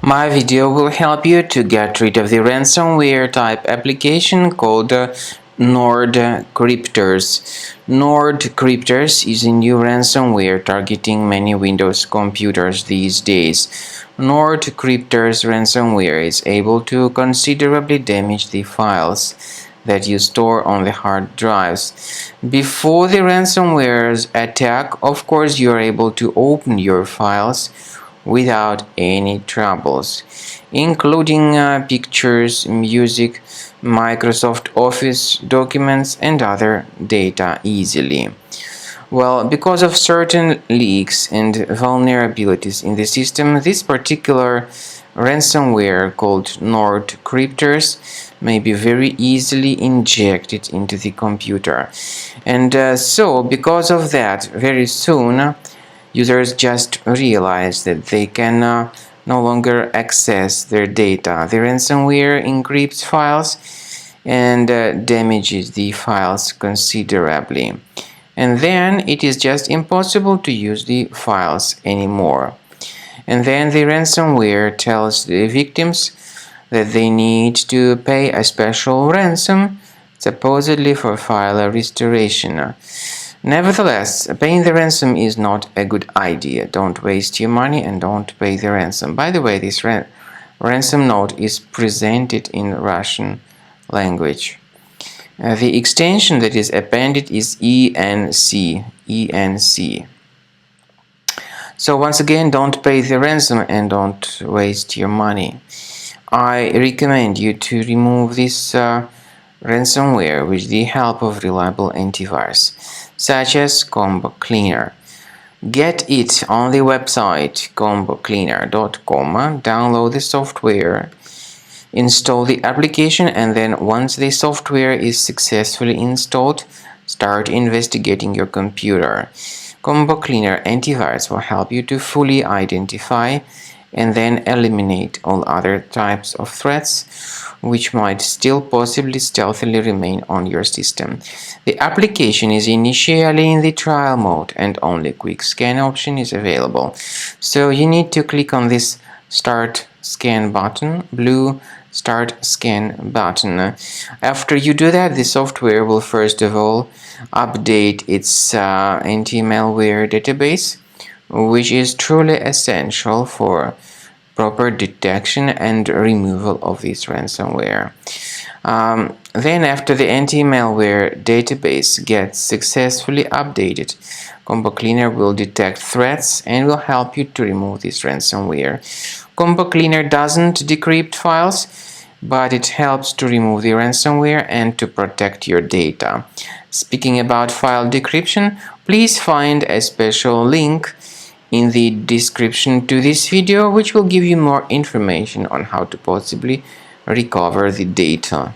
My video will help you to get rid of the ransomware type application called NordCrypters. NordCrypters is a new ransomware targeting many Windows computers these days. NordCrypters ransomware is able to considerably damage the files that you store on the hard drives. Before the ransomware's attack, of course, you are able to open your files without any troubles, including pictures, music, Microsoft Office documents, and other data easily. Well, because of certain leaks and vulnerabilities in the system, this particular ransomware called NordCrypters may be very easily injected into the computer. And so, because of that, very soon, users just realize that they can no longer access their data. The ransomware encrypts files and damages the files considerably. And then it is just impossible to use the files anymore. And then the ransomware tells the victims that they need to pay a special ransom, supposedly for file restoration. Nevertheless, paying the ransom is not a good idea. Don't waste your money and don't pay the ransom. By the way, this ransom note is presented in Russian language. The extension that is appended is ENC. So once again, don't pay the ransom and don't waste your money. I recommend you to remove this ransomware with the help of reliable antivirus, such as Combo Cleaner. Get it on the website combocleaner.com, download the software, install the application, and then once the software is successfully installed, start investigating your computer. Combo Cleaner Antivirus will help you to fully identify and then eliminate all other types of threats which might still possibly stealthily remain on your system. The application is initially in the trial mode and only quick scan option is available. So you need to click on this Start Scan button, blue Start Scan button. After you do that, the software will first of all update its anti-malware database, which is truly essential for proper detection and removal of this ransomware. Then after the anti-malware database gets successfully updated, Combo Cleaner will detect threats and will help you to remove this ransomware. Combo Cleaner doesn't decrypt files, but it helps to remove the ransomware and to protect your data. Speaking about file decryption, please find a special link in the description to this video, which will give you more information on how to possibly recover the data.